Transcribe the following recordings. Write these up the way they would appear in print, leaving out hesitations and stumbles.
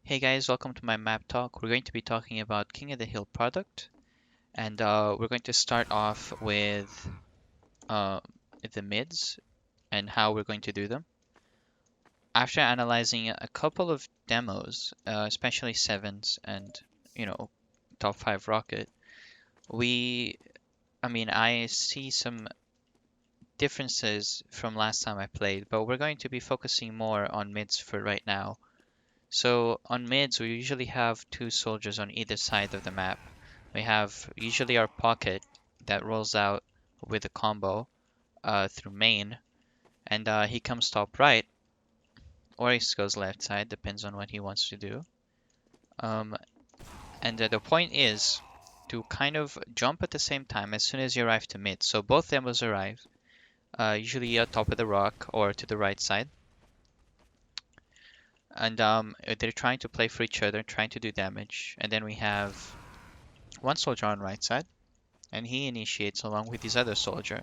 Hey guys, welcome to my map talk. We're going to be talking about King of the Hill product, and we're going to start off with uh, the mids and how we're going to do them. After analyzing a couple of demos, especially sevens and you know top five rocket, we, I see some differences from last time I played, but we're going to be focusing more on mids for right now. So on mids, we usually have two soldiers on either side of the map. We have usually our pocket that rolls out with a combo through main, and he comes top right, or he goes left side, depends on what he wants to do. Um, and the point is to kind of jump at the same time as soon as you arrive to mid. So both demos arrive, usually at top of the rock or to the right side, and they're trying to play for each other, trying to do damage. And then we have one soldier on right side, and he initiates along with his other soldier.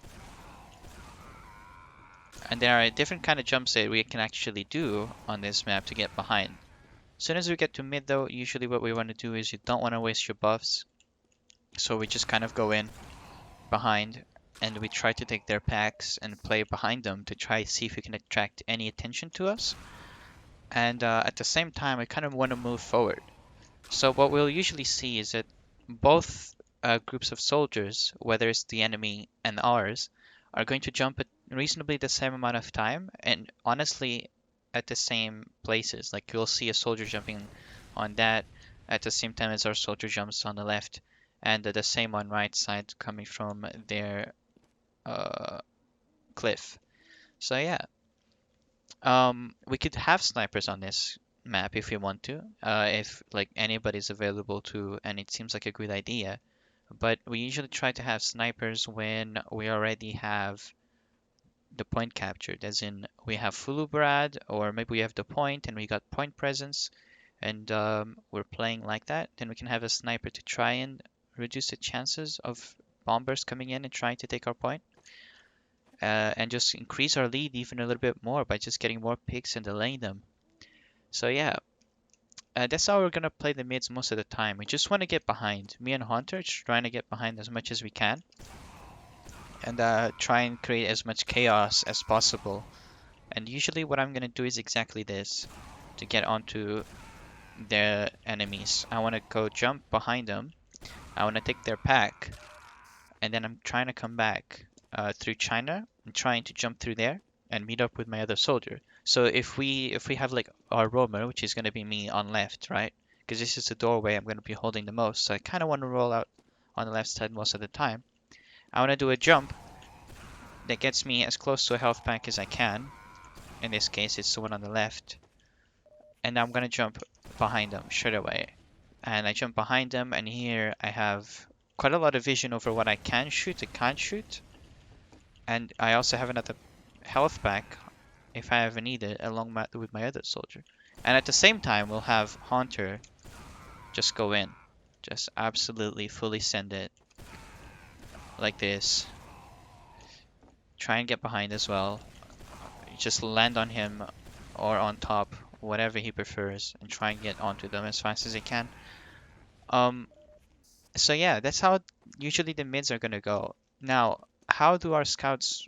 And there are different kind of jumps that we can actually do on this map to get behind. As soon as we get to mid though, usually what we want to do is you don't want to waste your buffs. So we just kind of go in behind and we try to take their packs and play behind them to try to see if we can attract any attention to us. And at the same time, we kind of want to move forward. So what we'll usually see is that both groups of soldiers, whether it's the enemy and ours, are going to jump at reasonably the same amount of time, and honestly, at the same places. Like you'll see a soldier jumping on that at the same time as our soldier jumps on the left, and the same on right side coming from their uh, cliff. So yeah, we could have snipers on this map if we want to, if like anybody's available to, and it seems like a good idea. But we usually try to have snipers when we already have the point captured, as in we have Fulubrad, or maybe we have the point and we got point presence, and we're playing like that. Then we can have a sniper to try and reduce the chances of bombers coming in and trying to take our point, and just increase our lead even a little bit more by just getting more picks and delaying them. So yeah, that's how we're gonna play the mids most of the time. We just want to get behind. Me and Hunter just trying to get behind as much as we can, and try and create as much chaos as possible. And usually what I'm gonna do is exactly this to get onto their enemies. I want to go jump behind them. I want to take their pack, and then I'm trying to come back through China and trying to jump through there and meet up with my other soldier. So if we have like our roamer, which is gonna be me on left, right? Because this is the doorway I'm gonna be holding the most. So I kind of want to roll out on the left side most of the time. I want to do a jump that gets me as close to a health pack as I can. In this case, it's the one on the left. And I'm gonna jump behind them straight away. And I jump behind them, and here I have quite a lot of vision over what I can shoot and can't shoot. And I also have another health pack if I ever need it, along with my other soldier. And at the same time, we'll have Haunter just go in. Just absolutely fully send it like this. Try and get behind as well. Just land on him or on top, whatever he prefers, and try and get onto them as fast as he can. Um, so yeah, that's how usually the mids are gonna go. Now, how do our scouts?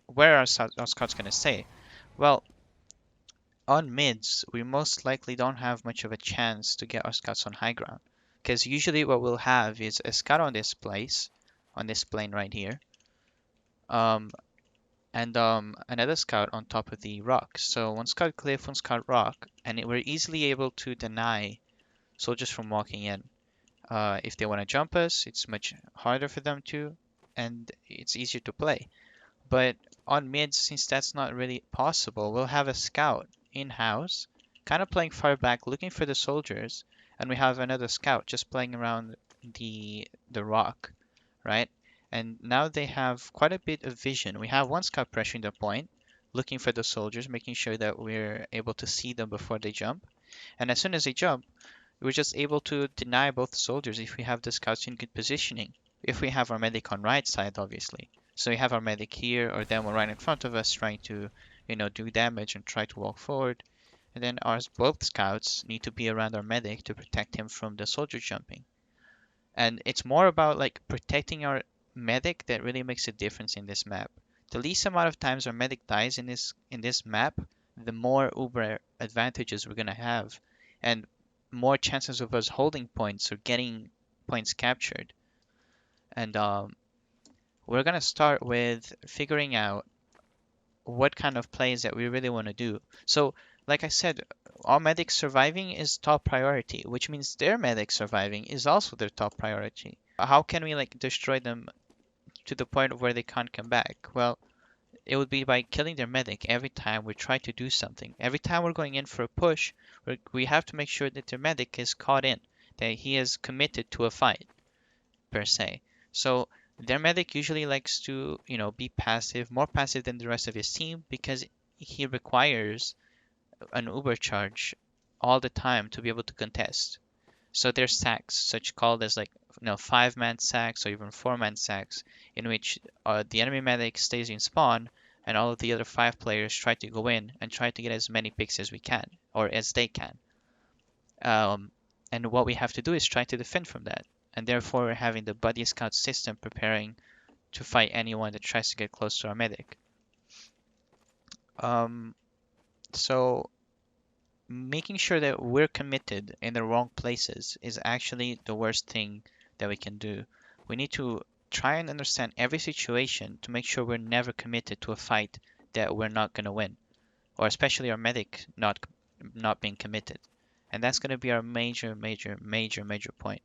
Where are our scouts gonna stay? Well, on mids, we most likely don't have much of a chance to get our scouts on high ground, because usually what we'll have is a scout on this place, on this plane right here, um, and another scout on top of the rock. So one scout cliff, one scout rock, and we're easily able to deny soldiers from walking in. If they want to jump us, it's much harder for them to, and it's easier to play. But on mid, since that's not really possible, we'll have a scout in-house, kind of playing far back, looking for the soldiers, and we have another scout just playing around the rock, right? And now they have quite a bit of vision. We have one scout pressuring the point, looking for the soldiers, making sure that we're able to see them before they jump. And as soon as they jump, we're just able to deny both soldiers if we have the scouts in good positioning. If we have our medic on right side, obviously. So we have our medic here or them right in front of us trying to, do damage and try to walk forward. And then both scouts need to be around our medic to protect him from the soldier jumping. And it's more about like protecting our medic that really makes a difference in this map. The least amount of times our medic dies in this map, the more uber advantages we're gonna have, and more chances of us holding points or getting points captured. And we're gonna start with figuring out what kind of plays that we really want to do. So, like I said, our medic surviving is top priority, which means their medic surviving is also their top priority. How can we like destroy them to the point where they can't come back? Well, it would be by killing their medic every time we try to do something. Every time we're going in for a push, we have to make sure that their medic is caught in, that he is committed to a fight per se. So their medic usually likes to, be passive, more passive than the rest of his team because he requires an Uber charge all the time to be able to contest. So there's sacks, such called as like 5-man sacks or even 4-man sacks, in which the enemy medic stays in spawn and all of the other 5 players try to go in and try to get as many picks as we can or as they can. Um, and what we have to do is try to defend from that. And therefore, we're having the buddy scout system preparing to fight anyone that tries to get close to our medic. Um, so making sure that we're committed in the wrong places is actually the worst thing that we can do. We need to try and understand every situation to make sure we're never committed to a fight that we're not going to win, or especially our medic not being committed. And that's going to be our major point.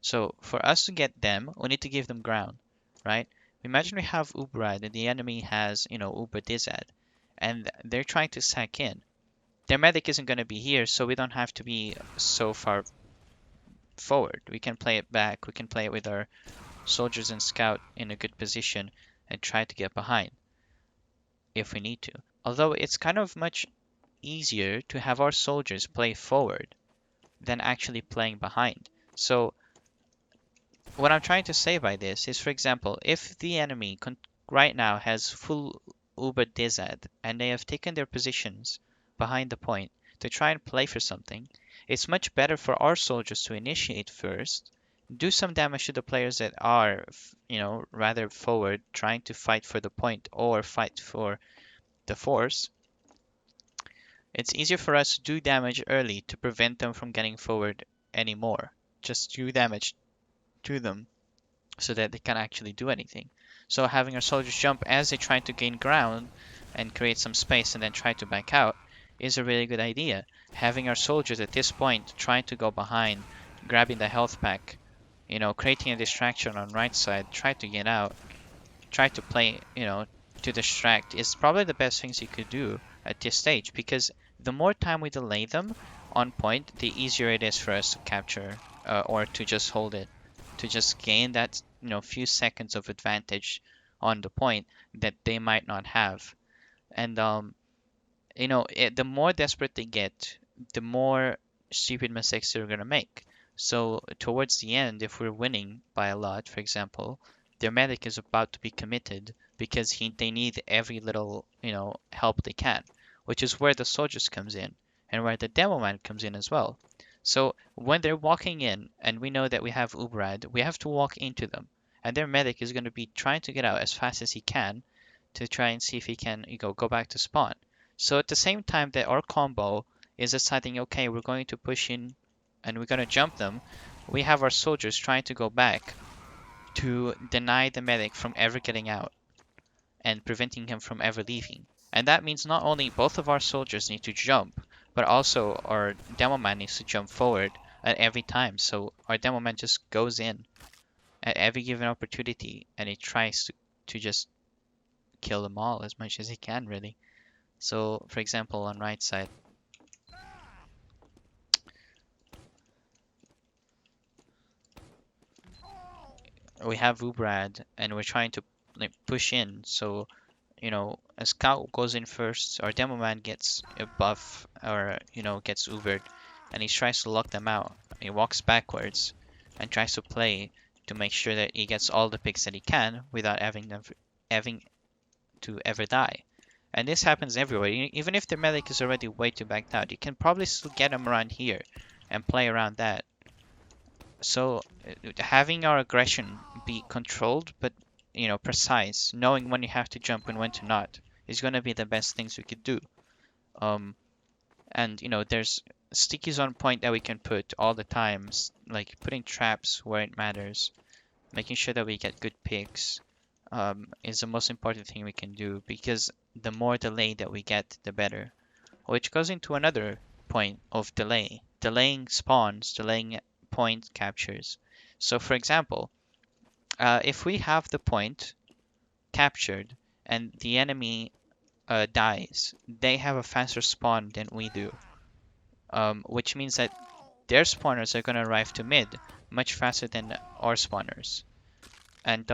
So for us to get them, we need to give them ground, right? Imagine we have Ubrad and the enemy has, Uber Dizad, and they're trying to sack in. Their medic isn't going to be here, so we don't have to be so far forward. We can play it back. We can play it with our soldiers and scout in a good position and try to get behind if we need to. Although it's kind of much easier to have our soldiers play forward than actually playing behind. So what I'm trying to say by this is, for example, if the enemy right now has full Uber Dizad and they have taken their positions behind the point to try and play for something, it's much better for our soldiers to initiate first, do some damage to the players that are, rather forward, trying to fight for the point or fight for the force. It's easier for us to do damage early to prevent them from getting forward anymore. Just do damage to them so that they can actually do anything. So having our soldiers jump as they try to gain ground and create some space and then try to back out is a really good idea. Having our soldiers at this point trying to go behind, grabbing the health pack, creating a distraction on right side, try to get out, try to play, to distract is probably the best things you could do at this stage because the more time we delay them on point, the easier it is for us to capture or to just hold it, to just gain that few seconds of advantage on the point that they might not have. And the more desperate they get, the more stupid mistakes they're gonna make. So towards the end, if we're winning by a lot, for example, their medic is about to be committed because they need every little help they can, which is where the soldiers comes in and where the demo man comes in as well. So when they're walking in and we know that we have Ubrad, we have to walk into them, and their medic is going to be trying to get out as fast as he can to try and see if he can go back to spawn. So at the same time that our combo is deciding, okay, we're going to push in and we're going to jump them, we have our soldiers trying to go back to deny the medic from ever getting out and preventing him from ever leaving. And that means not only both of our soldiers need to jump, but also our demo man needs to jump forward at every time. So our demo man just goes in at every given opportunity and he tries to just kill them all as much as he can, really. So, for example, on right side, we have Ubrad and we're trying to like push in. So, a scout goes in first, our demo man gets a buff or gets Ubered, and he tries to lock them out. He walks backwards and tries to play to make sure that he gets all the picks that he can without having to ever die. And this happens everywhere. Even if the medic is already way too backed out, you can probably still get him around here and play around that. So having our aggression be controlled, but precise, knowing when you have to jump and when to not, is going to be the best things we could do. Um, and there's stickies on point that we can put all the times, like putting traps where it matters, making sure that we get good picks, is the most important thing we can do, because the more delay that we get, the better. Which goes into another point of delay. Delaying spawns, delaying point captures. So for example, if we have the point captured and the enemy dies, they have a faster spawn than we do, which means that their spawners are going to arrive to mid much faster than our spawners. And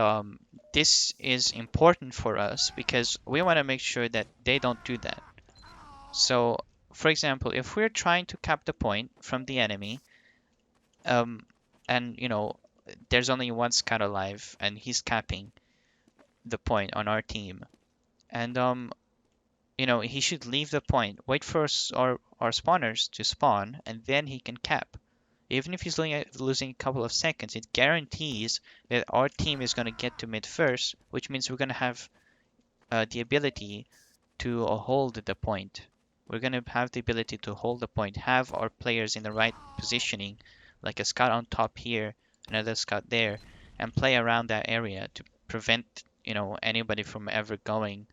this is important for us because we want to make sure that they don't do that. So, for example, if we're trying to cap the point from the enemy, um, and there's only one scout alive, and he's capping the point on our team, and he should leave the point, wait for our spawners to spawn, and then he can cap. Even if he's losing a couple of seconds, it guarantees that our team is going to get to mid first, which means we're going to have the ability to hold the point. We're going to have the ability to hold the point, have our players in the right positioning, like a scout on top here, another scout there, and play around that area to prevent, anybody from ever going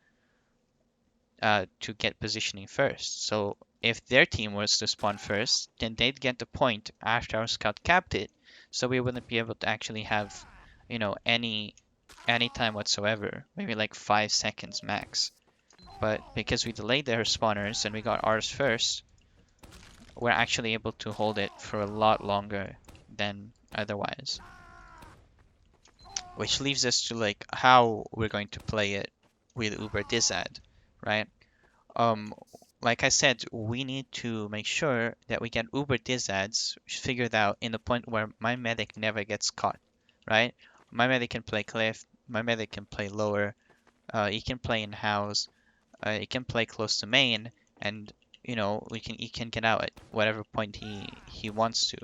to get positioning first. So if their team was to spawn first, then they'd get the point after our scout capped it. So we wouldn't be able to actually have, any time whatsoever, maybe like 5 seconds max. But because we delayed their spawners and we got ours first, we're actually able to hold it for a lot longer than otherwise. Which leaves us to like how we're going to play it with Uber Dizad, right? Um, like I said, we need to make sure that we get Uber Dizads figured out in the point where my medic never gets caught, right? My medic can play cliff, my medic can play lower, he can play in house, he can play close to main, and he can get out at whatever point he wants to.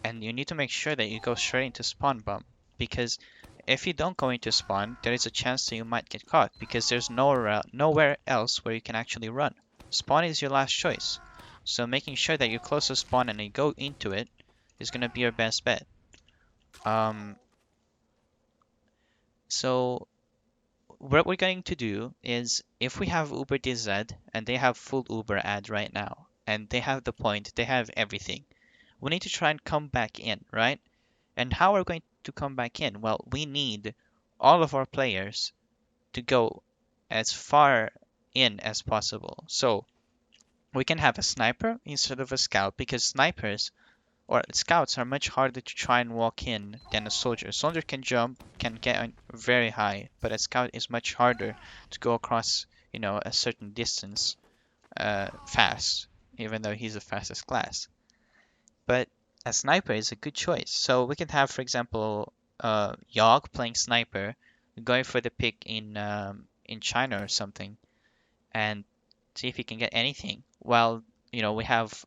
And you need to make sure that you go straight into spawn bump, because if you don't go into spawn, there is a chance that you might get caught because there's nowhere else where you can actually run. Spawn is your last choice. So making sure that you're close to spawn and you go into it is going to be your best bet. Um, so what we're going to do is, if we have Uber DZ and they have full Uber ad right now, and they have the point, they have everything, we need to try and come back in, right? And how are we going to come back in? Well, we need all of our players to go as far in as possible. So we can have a sniper instead of a scout, because snipers or scouts are much harder to try and walk in than a soldier. A soldier can jump, can get very high, but a scout is much harder to go across, a certain distance fast, even though he's the fastest class. But a sniper is a good choice. So we can have, for example, Yogg playing sniper, going for the pick in China or something, and see if he can get anything. While we have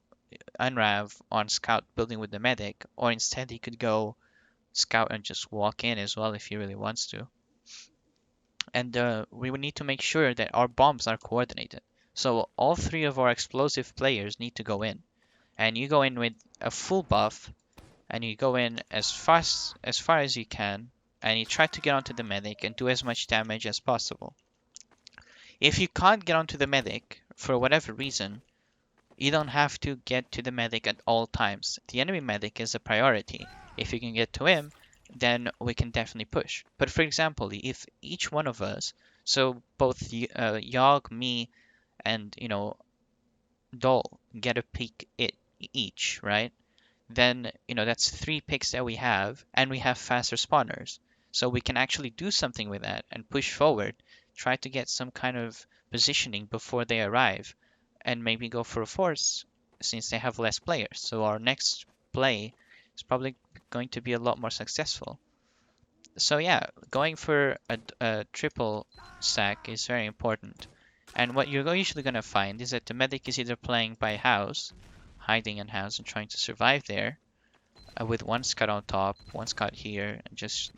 Unrav on scout building with the medic, or instead he could go scout and just walk in as well if he really wants to. And we would need to make sure that our bombs are coordinated. So all three of our explosive players need to go in, and you go in with a full buff, and you go in as far as you can, and you try to get onto the medic and do as much damage as possible. If you can't get onto the medic for whatever reason, you don't have to get to the medic at all times. The enemy medic is a priority. If you can get to him, then we can definitely push. But for example, if each one of us, so both Yogg, me, and Dol get a pick each, right? Then that's 3 picks that we have, and we have faster spawners. So we can actually do something with that and push forward, try to get some kind of positioning before they arrive, and maybe go for a force since they have less players. So our next play is probably going to be a lot more successful. So yeah, going for a triple stack is very important. And what you're usually going to find is that the medic is either playing by house, hiding in house and trying to survive there, with one scout on top, one scout here, and just,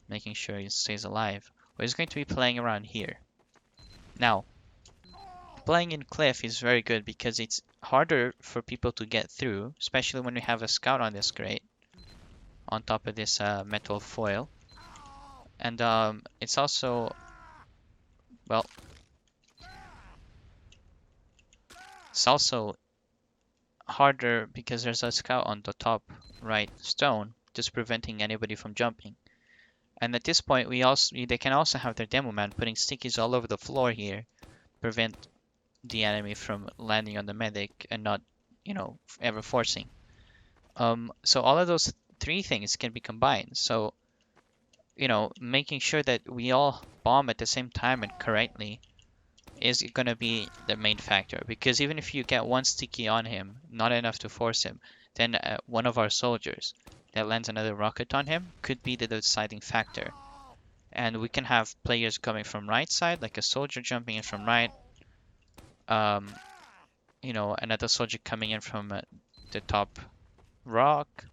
making sure he stays alive. Or he's going to be playing around here. Now, playing in cliff is very good because it's harder for people to get through, especially when we have a scout on this crate, on top of this metal foil. And it's also, well, it's also harder because there's a scout on the top right stone, just preventing anybody from jumping. And at this point, they can also have their demo man putting stickies all over the floor here, prevent the enemy from landing on the medic and not, ever forcing. So all of those three things can be combined. So, making sure that we all bomb at the same time and correctly is going to be the main factor. Because even if you get one sticky on him, not enough to force him, then one of our soldiers that lands another rocket on him could be the deciding factor. And we can have players coming from right side, like a soldier jumping in from right, um, another soldier coming in from the top rock,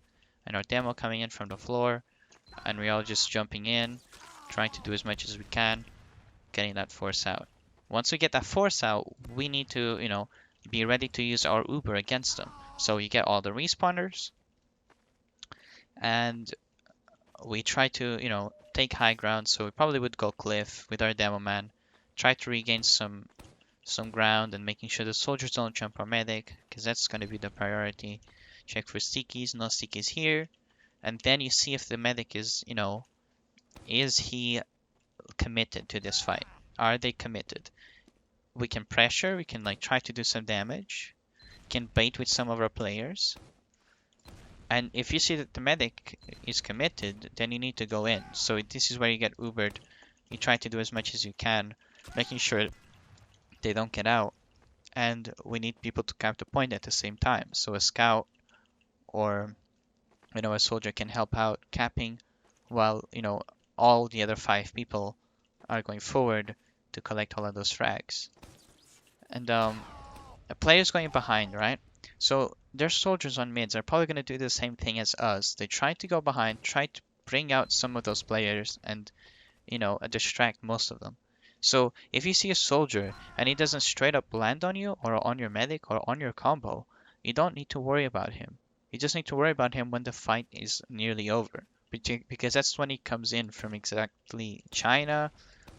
and our demo coming in from the floor, and we all just jumping in, trying to do as much as we can, getting that force out. Once we get that force out, we need to, be ready to use our Uber against them. So you get all the respawners, and we try to, take high ground. So we probably would go cliff with our demo man, try to regain some ground and making sure the soldiers don't jump our medic, because that's going to be the priority. Check for stickies, no stickies here. And then you see if the medic is he committed to this fight? Are they committed? We can pressure, we can try to do some damage, can bait with some of our players. And if you see that the medic is committed, then you need to go in. So this is where you get Ubered. You try to do as much as you can, making sure they don't get out. And we need people to cap the point at the same time. So a scout or a soldier can help out capping while all the other 5 people are going forward to collect all of those frags. And a player's going behind, right? So their soldiers on mids are probably going to do the same thing as us. They try to go behind, try to bring out some of those players and distract most of them. So if you see a soldier and he doesn't straight up land on you or on your medic or on your combo, you don't need to worry about him. You just need to worry about him when the fight is nearly over. Because that's when he comes in from exactly China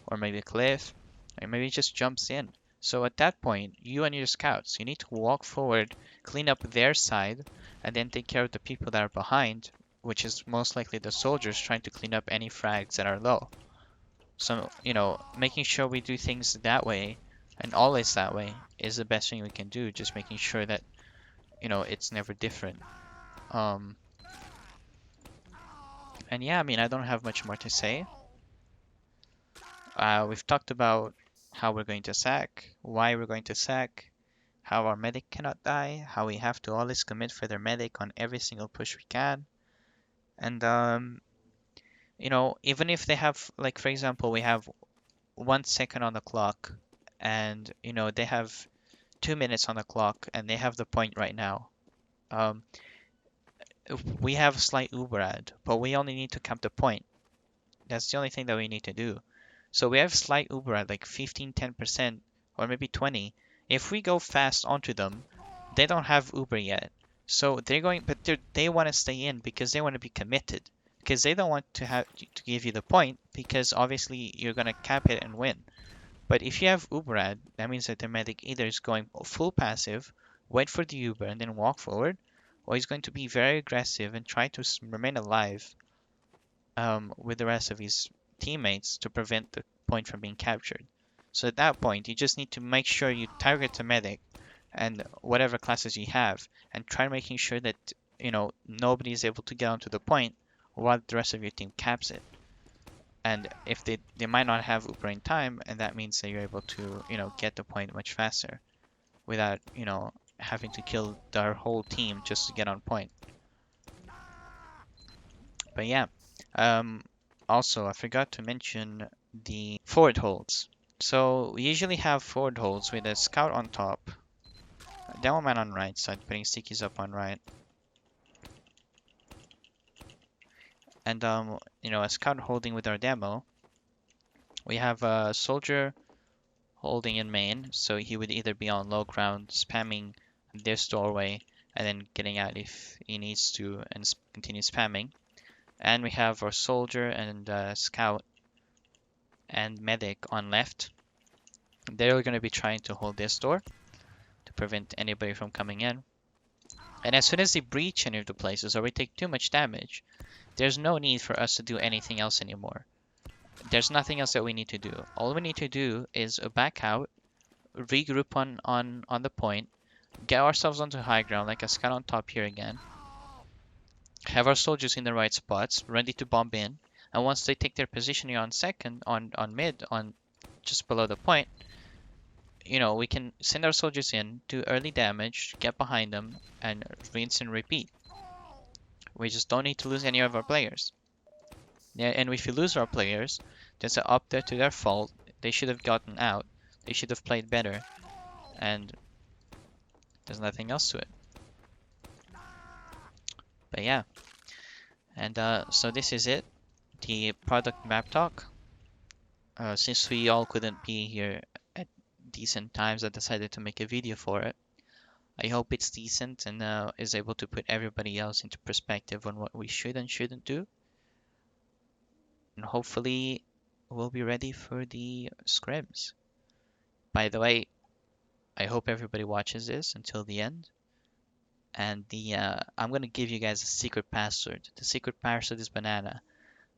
or maybe Cliff, or maybe he just jumps in. So at that point, you and your scouts, you need to walk forward, clean up their side, and then take care of the people that are behind, which is most likely the soldiers trying to clean up any frags that are low. So, making sure we do things that way, and always that way, is the best thing we can do. Just making sure that, it's never different. Um, and yeah, I mean, I don't have much more to say. We've talked about how we're going to sack, why we're going to sack, how our medic cannot die, how we have to always commit for their medic on every single push we can. And, even if they have, like, for example, we have 1 second on the clock and, they have 2 minutes on the clock and they have the point right now. We have slight Uberad, but we only need to count the point. That's the only thing that we need to do. So we have slight Uberad, like 15, 10%, or maybe 20. If we go fast onto them, they don't have Uber yet. So they want to stay in because they want to be committed. Because they don't want to give you the point because obviously you're going to cap it and win. But if you have Uberad, that means that the medic either is going full passive, wait for the Uber and then walk forward, or he's going to be very aggressive and try to remain alive with the rest of his teammates to prevent the point from being captured. So at that point, you just need to make sure you target the medic and whatever classes you have, and try making sure that nobody is able to get onto the point while the rest of your team caps it. And if they might not have Uber in time, and that means that you're able to get the point much faster without having to kill their whole team just to get on point. But yeah, also I forgot to mention the forward holds. So we usually have forward holds with a scout on top, a demo man on right side, putting stickies up on right, and a scout holding with our demo. We have a soldier holding in main, so he would either be on low ground, spamming this doorway, and then getting out if he needs to, and continue spamming. And we have our soldier and scout and medic on left. They're going to be trying to hold this door to prevent anybody from coming in. And as soon as they breach any of the places or we take too much damage, there's no need for us to do anything else anymore. There's nothing else that we need to do. All we need to do is back out, regroup on the point, get ourselves onto high ground like a scout on top here again, have our soldiers in the right spots, ready to bomb in, and once they take their position here on second, on mid, on just below the point, we can send our soldiers in, do early damage, get behind them, and rinse and repeat. We just don't need to lose any of our players. Yeah, and if we lose our players, that's up there to their fault. They should have gotten out. They should have played better. And there's nothing else to it. But yeah. And so this is it. The product map talk. Since we all couldn't be here at decent times, I decided to make a video for it. I hope it's decent and is able to put everybody else into perspective on what we should and shouldn't do. And hopefully we'll be ready for the scrims. By the way, I hope everybody watches this until the end. And I'm gonna give you guys a secret password. The secret password is banana.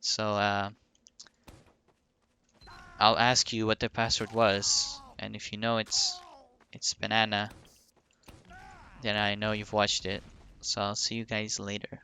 So I'll ask you what the password was, and if you know it's banana, then I know you've watched it. So I'll see you guys later.